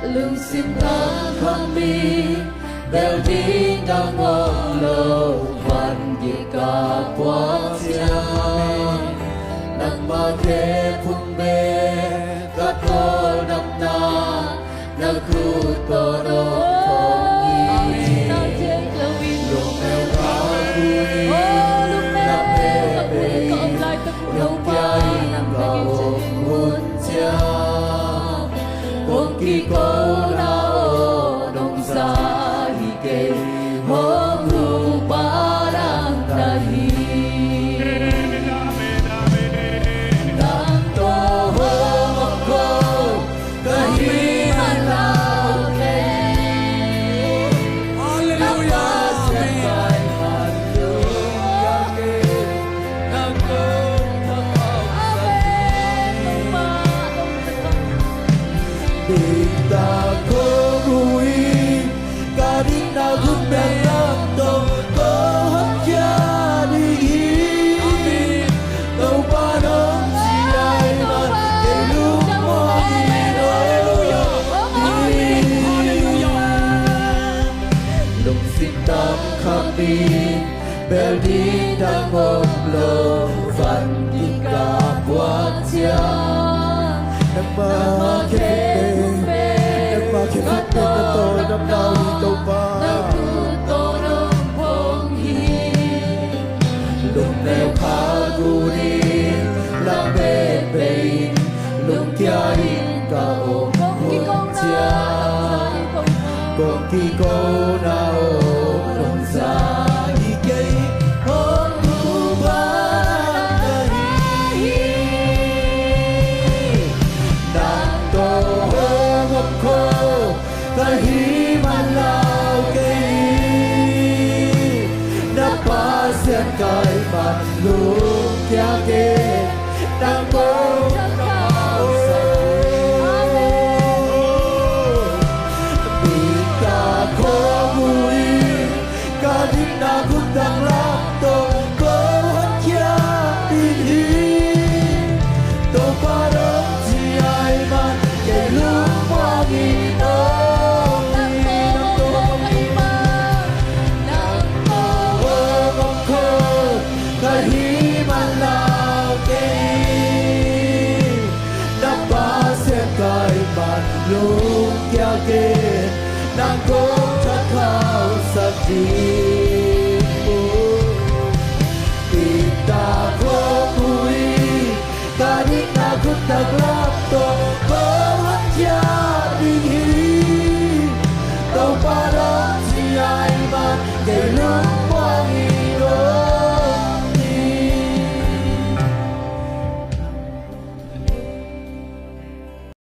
Lucinda kami Beldi dangolo Van Gika Puatia Nang Mage Pumbe Katol Namna Nagkut Koro Kongi Lung El Kakui Nam Hebe Lung Piai Gao Muntia Kongi Kora O Nong Sa Hike Hong Ru Parang Dahi Nang To Hong Ko Kahi Malaw Ke Hallelujah Sekay Manlung Yake Nang To Kita korui karina gumberando kohjani tau parang siai ma elum hallelujah lung sitam kami beldi dangom lo van dika puatia Nama kebe, nama kebe kato nam nau tau pa. Nakuto nam pong hi, lung neo kaguri, lang bebein, lung kiain ka o kutia. Kong kiko na o nung sa higay, hong kubarang Kahi Malaw Kei Napasyan kay Manlung Kyake Nang Kong Nakaw Bika Kongui Kaling Nagutang Lakto Kohan Kya Inhi To parang siya'y man Kay lumangin Lung Kyake Nang Kong Thakao Sakti